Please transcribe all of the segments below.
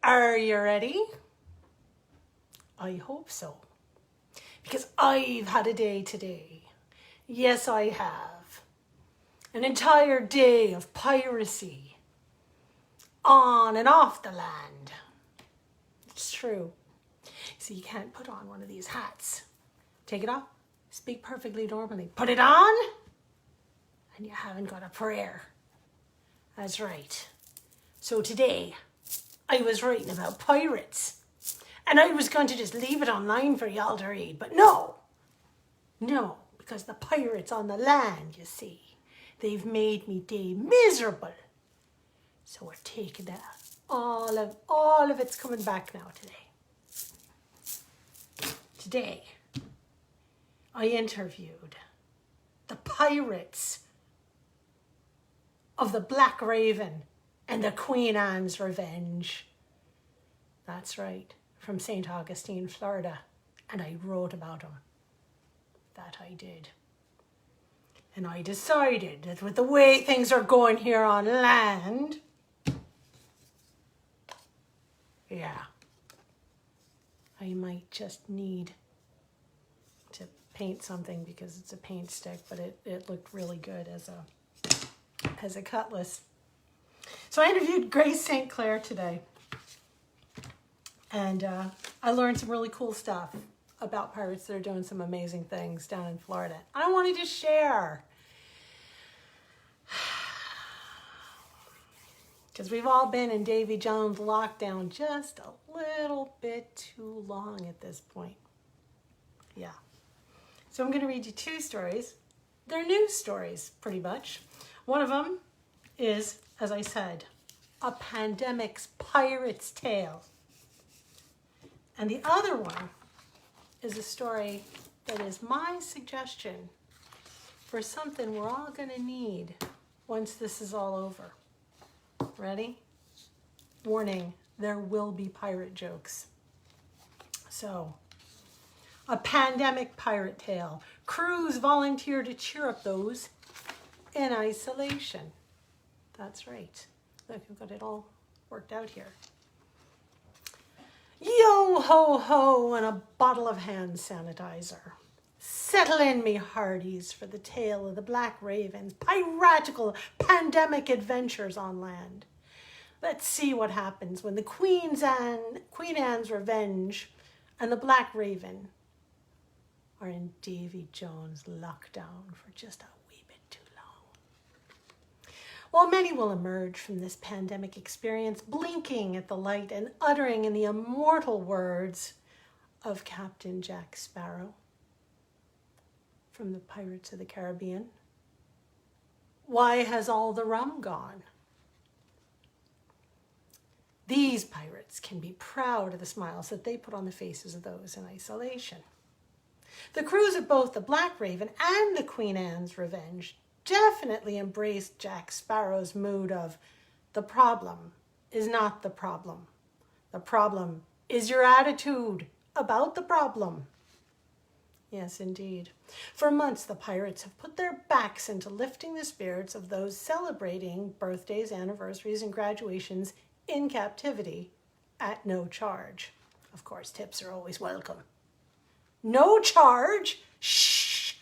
Are you ready? I hope so. Because I've had a day today. Yes, I have. An entire day of piracy. On and off the land. It's true. So you can't put on one of these hats. Take it off. Speak perfectly normally. Put it on. And you haven't got a prayer. That's right. So today, I was writing about pirates. And I was going to just leave it online for y'all to read. But no. No. Because the pirates on the land, you see, they've made me day miserable. So we're taking that. All of it's coming back now today. Today, I interviewed the pirates of the Black Raven and the Queen Anne's Revenge. That's right, from St. Augustine, Florida. And I wrote about them. That I did. And I decided that with the way things are going here on land, yeah, I might just need to paint something because it's a paint stick, but it looked really good as a cutlass. So I interviewed Grace St. Clair today, and I learned some really cool stuff about pirates that are doing some amazing things down in Florida. I wanted to share. Because we've all been in Davy Jones lockdown just a little bit too long at this point. Yeah. So I'm going to read you two stories. They're news stories, pretty much. One of them is, as I said, a pandemic's pirate's tale. And the other one is a story that is my suggestion for something we're all going to need once this is all over. Ready? Warning, there will be pirate jokes. So, a pandemic pirate tale. Crews volunteer to cheer up those in isolation. That's right. Look, we've got it all worked out here. Yo ho ho and a bottle of hand sanitizer. Settle in, me hearties, for the tale of the Black Raven's piratical pandemic adventures on land. Let's see what happens when the Queen Anne's Revenge and the Black Raven are in Davy Jones lockdown for just a wee bit too long. While many will emerge from this pandemic experience blinking at the light and uttering in the immortal words of Captain Jack Sparrow from the Pirates of the Caribbean, "Why has all the rum gone?" These pirates can be proud of the smiles that they put on the faces of those in isolation. The crews of both the Black Raven and the Queen Anne's Revenge definitely embraced Jack Sparrow's mood of, the problem is not the problem. The problem is your attitude about the problem. Yes, indeed. For months, the pirates have put their backs into lifting the spirits of those celebrating birthdays, anniversaries, and graduations in captivity at no charge. Of course, tips are always welcome. No charge? Shh!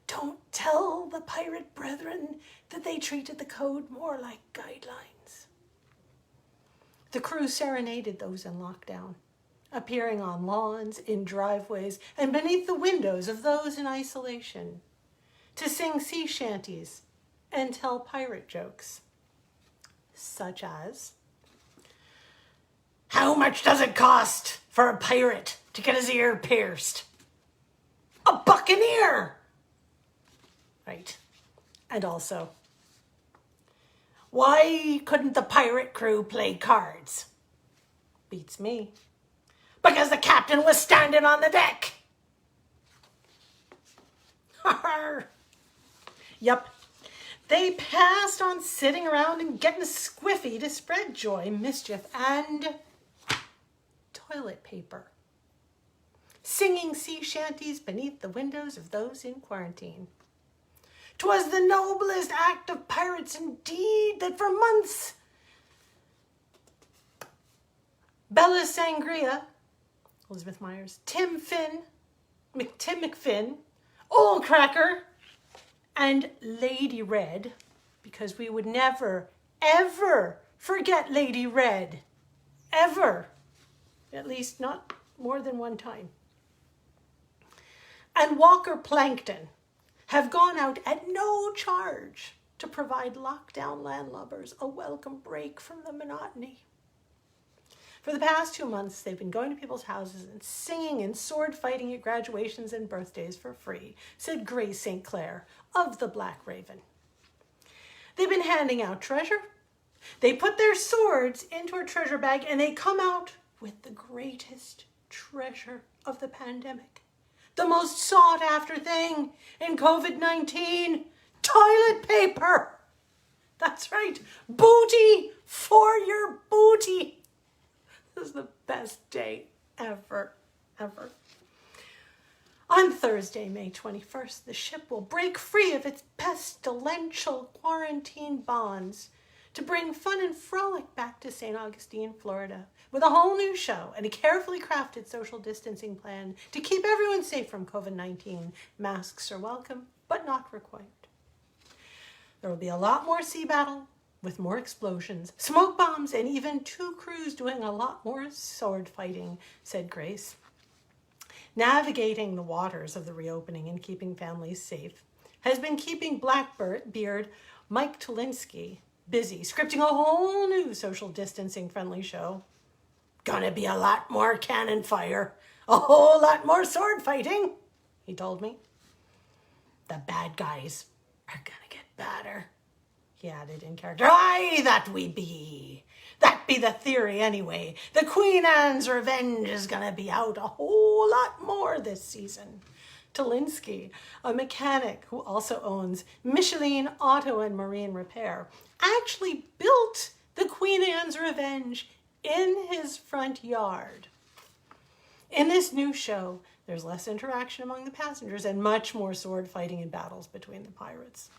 Don't tell the pirate brethren that they treated the code more like guidelines. The crew serenaded those in lockdown, appearing on lawns, in driveways, and beneath the windows of those in isolation, to sing sea shanties and tell pirate jokes, such as, "How much does it cost for a pirate to get his ear pierced?" "A buccaneer!" Right. And also, "Why couldn't the pirate crew play cards?" Beats me. "Because the captain was standing on the deck." Yup. They passed on sitting around and getting squiffy to spread joy, mischief, and toilet paper. Singing sea shanties beneath the windows of those in quarantine. 'Twas the noblest act of pirates indeed that for months Bella Sangria, Elizabeth Myers, Tim McFinn, Old Cracker, and Lady Red, because we would never, ever forget Lady Red. Ever. At least not more than one time. And Walker Plankton have gone out at no charge to provide lockdown landlubbers a welcome break from the monotony. For the past 2 months, they've been going to people's houses and singing and sword fighting at graduations and birthdays for free, said Grace St. Clair of the Black Raven. They've been handing out treasure. They put their swords into a treasure bag and they come out with the greatest treasure of the pandemic. The most sought after thing in COVID-19, toilet paper. That's right, booty for your booty. This is the best day ever, ever. On Thursday, May 21st, the ship will break free of its pestilential quarantine bonds to bring fun and frolic back to St. Augustine, Florida, with a whole new show and a carefully crafted social distancing plan to keep everyone safe from COVID-19. Masks are welcome, but not required. There will be a lot more sea battle, with more explosions, smoke bombs, and even 2 crews doing a lot more sword fighting, said Grace. Navigating the waters of the reopening and keeping families safe has been keeping Blackbeard Mike Tolinsky busy, scripting a whole new social distancing friendly show. Gonna be a lot more cannon fire, a whole lot more sword fighting, he told me. The bad guys are gonna get badder, he added in character. Aye, that we be. That be the theory anyway. The Queen Anne's Revenge is gonna be out a whole lot more this season. Tolinsky, a mechanic who also owns Michelin Auto and Marine Repair, actually built the Queen Anne's Revenge in his front yard. In this new show, there's less interaction among the passengers and much more sword fighting and battles between the pirates.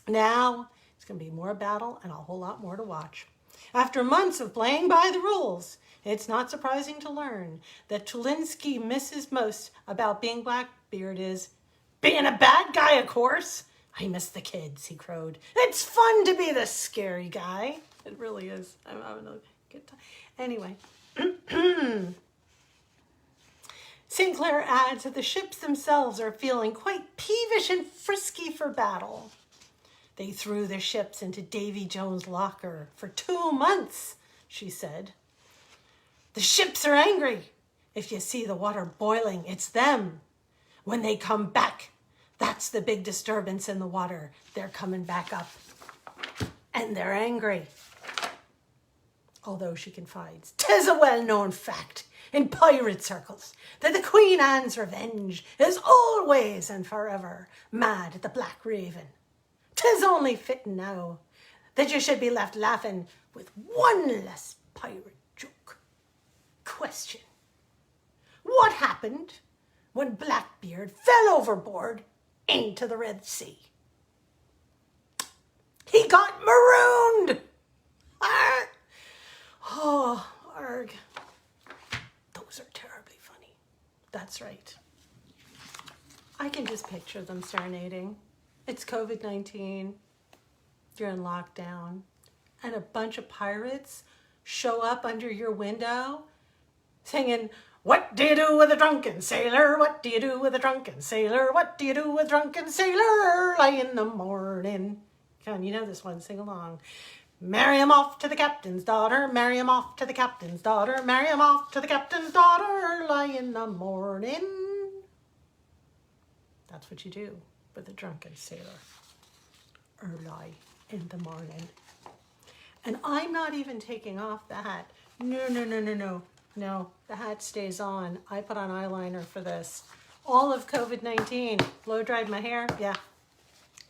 Now, it's going to be more battle and a whole lot more to watch. After months of playing by the rules, it's not surprising to learn that Tolinsky misses most about being Blackbeard is being a bad guy, of course. I miss the kids, he crowed. It's fun to be the scary guy. It really is. I'm having a good time. Anyway, St. Clair adds that the ships themselves are feeling quite peevish and frisky for battle. They threw their ships into Davy Jones' locker for 2 months, she said. The ships are angry. If you see the water boiling, it's them. When they come back, that's the big disturbance in the water. They're coming back up. And they're angry. Although she confides, 'tis a well-known fact in pirate circles that the Queen Anne's Revenge is always and forever mad at the Black Raven. 'Tis only fitting now that you should be left laughing with one less pirate joke. Question: what happened when Blackbeard fell overboard into the Red Sea? He got marooned! Arr! Oh, arg. Those are terribly funny. That's right. I can just picture them serenading. It's COVID-19, you're in lockdown, and a bunch of pirates show up under your window singing, what do you do with a drunken sailor? What do you do with a drunken sailor? What do you do with a drunken sailor? Early in the morning. Come on, you know this one, sing along. Marry him off to the captain's daughter, marry him off to the captain's daughter, marry him off to the captain's daughter, early in the morning. That's what you do with a drunken sailor, early in the morning. And I'm not even taking off the hat. No, the hat stays on. I put on eyeliner for this. All of COVID-19, blow dried my hair, yeah,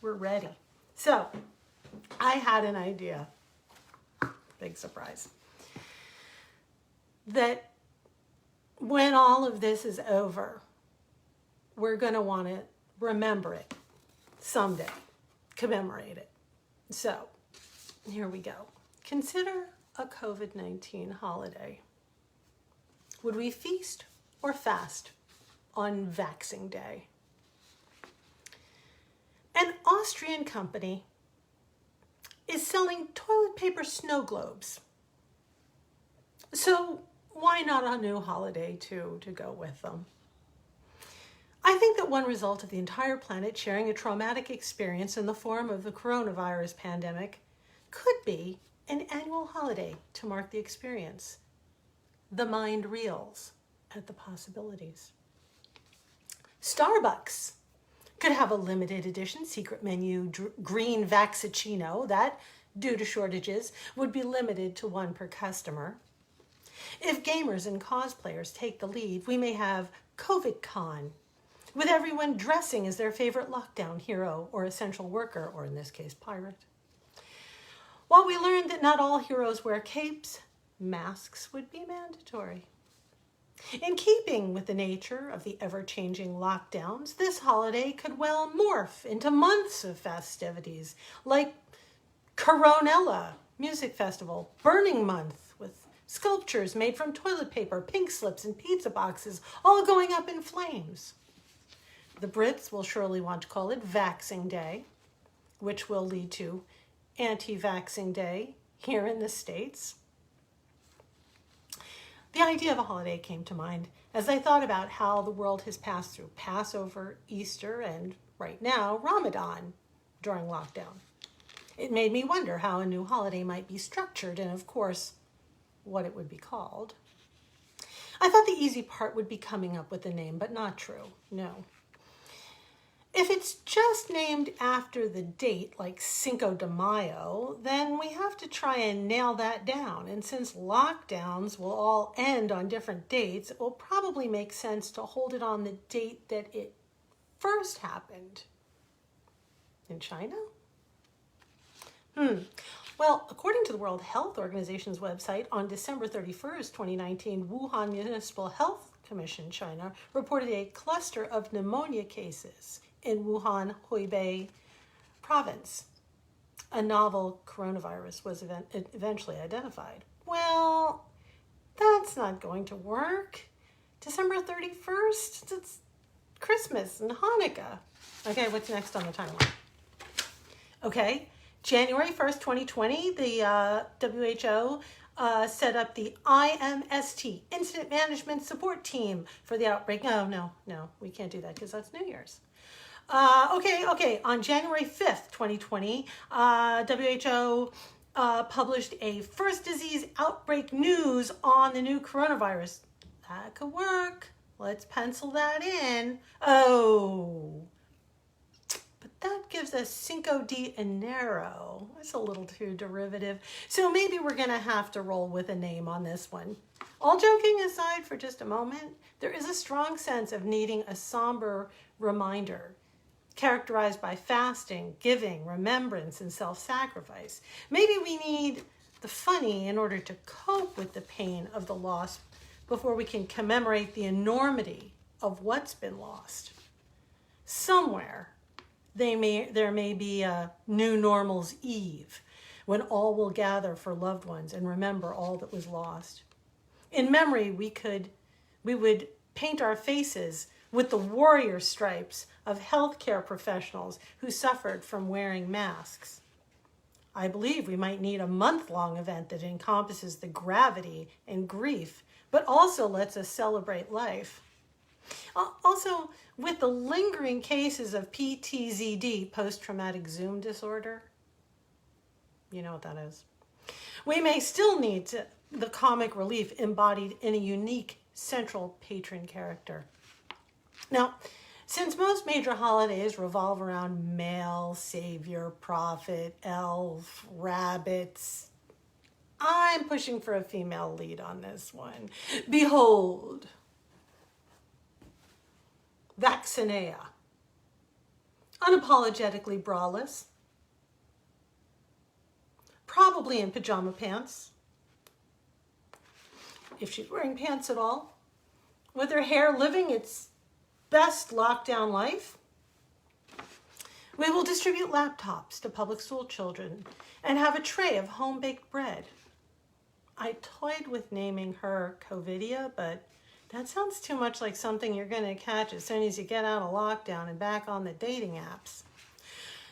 we're ready. So, I had an idea, big surprise, that when all of this is over, we're gonna wanna remember it someday, commemorate it. So, here we go. Consider a COVID-19 holiday Would we feast or fast on Vaxing Day? An Austrian company is selling toilet paper snow globes. So why not a new holiday too to go with them? I think that one result of the entire planet sharing a traumatic experience in the form of the coronavirus pandemic could be an annual holiday to mark the experience. The mind reels at the possibilities. Starbucks could have a limited edition secret menu green Vaxicino that, due to shortages, would be limited to one per customer. If gamers and cosplayers take the lead, we may have COVID-Con, with everyone dressing as their favorite lockdown hero or essential worker, or in this case, pirate. While we learned that not all heroes wear capes, masks would be mandatory. In keeping with the nature of the ever-changing lockdowns, this holiday could well morph into months of festivities, like Coronella Music Festival, Burning Month, with sculptures made from toilet paper, pink slips, and pizza boxes, all going up in flames. The Brits will surely want to call it Vaxing Day, which will lead to Anti-Vaxing Day here in the States. The idea of a holiday came to mind as I thought about how the world has passed through Passover, Easter, and right now, Ramadan during lockdown. It made me wonder how a new holiday might be structured and, of course, what it would be called. I thought the easy part would be coming up with a name, but not true, no. If it's just named after the date, like Cinco de Mayo, then we have to try and nail that down. And since lockdowns will all end on different dates, it will probably make sense to hold it on the date that it first happened. In China? Well, according to the World Health Organization's website, on December 31st, 2019, Wuhan Municipal Health Commission, China, reported a cluster of pneumonia cases in Wuhan, Hubei province. A novel coronavirus was eventually identified. Well, that's not going to work. December 31st, it's Christmas and Hanukkah. Okay, what's next on the timeline? Okay, January 1st, 2020, the WHO set up the IMST, Incident Management Support Team, for the outbreak. No, we can't do that because that's New Year's. Okay. On January 5th, 2020, WHO published a first disease outbreak news on the new coronavirus. That could work. Let's pencil that in. Oh, but that gives us Cinco de Enero. That's a little too derivative. So maybe we're going to have to roll with a name on this one. All joking aside for just a moment, there is a strong sense of needing a somber reminder, characterized by fasting, giving, remembrance, and self-sacrifice. Maybe we need the funny in order to cope with the pain of the loss before we can commemorate the enormity of what's been lost. Somewhere, there may be a New Normal's Eve, when all will gather for loved ones and remember all that was lost. In memory, we would paint our faces with the warrior stripes of healthcare professionals who suffered from wearing masks. I believe we might need a month-long event that encompasses the gravity and grief, but also lets us celebrate life. Also, with the lingering cases of PTZD, post-traumatic Zoom disorder, you know what that is, we may still need the comic relief embodied in a unique central patron character. Now, since most major holidays revolve around male, savior, prophet, elf, rabbits, I'm pushing for a female lead on this one. Behold, Vaccinea, unapologetically braless, probably in pajama pants, if she's wearing pants at all, with her hair living its best lockdown life. We will distribute laptops to public school children and have a tray of home-baked bread. I toyed with naming her Covidia, but that sounds too much like something you're going to catch as soon as you get out of lockdown and back on the dating apps.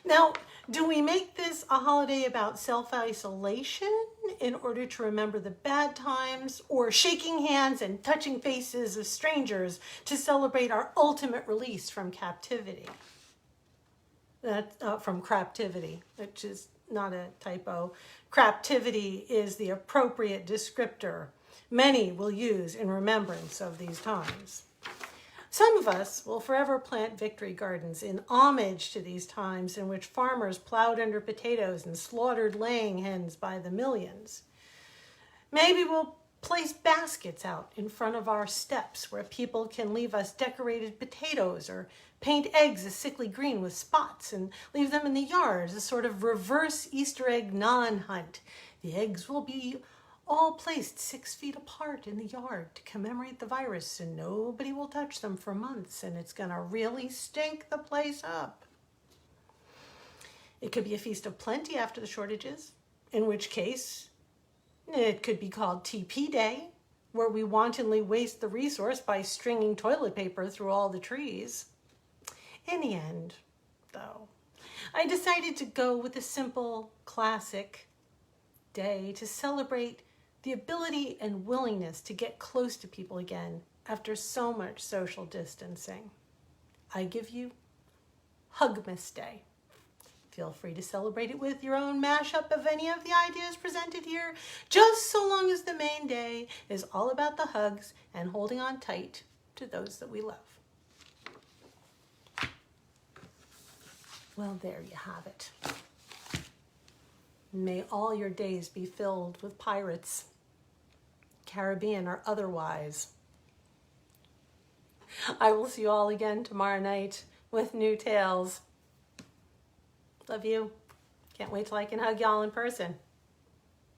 Now, do we make this a holiday about self-isolation in order to remember the bad times, or shaking hands and touching faces of strangers to celebrate our ultimate release from captivity? From craptivity, which is not a typo. Craptivity is the appropriate descriptor many will use in remembrance of these times. Some of us will forever plant victory gardens in homage to these times in which farmers plowed under potatoes and slaughtered laying hens by the millions. Maybe we'll place baskets out in front of our steps where people can leave us decorated potatoes, or paint eggs a sickly green with spots and leave them in the yard as a sort of reverse Easter egg non-hunt. The eggs will be all placed 6 feet apart in the yard to commemorate the virus, and nobody will touch them for months, and it's going to really stink the place up. It could be a feast of plenty after the shortages, in which case it could be called TP Day, where we wantonly waste the resource by stringing toilet paper through all the trees. In the end, though, I decided to go with a simple, classic day to celebrate the ability and willingness to get close to people again after so much social distancing. I give you Hugmas Day. Feel free to celebrate it with your own mashup of any of the ideas presented here, just so long as the main day is all about the hugs and holding on tight to those that we love. Well, there you have it. May all your days be filled with pirates, Caribbean or otherwise. I will see you all again tomorrow night with new tales. Love you. Can't wait till I can hug y'all in person.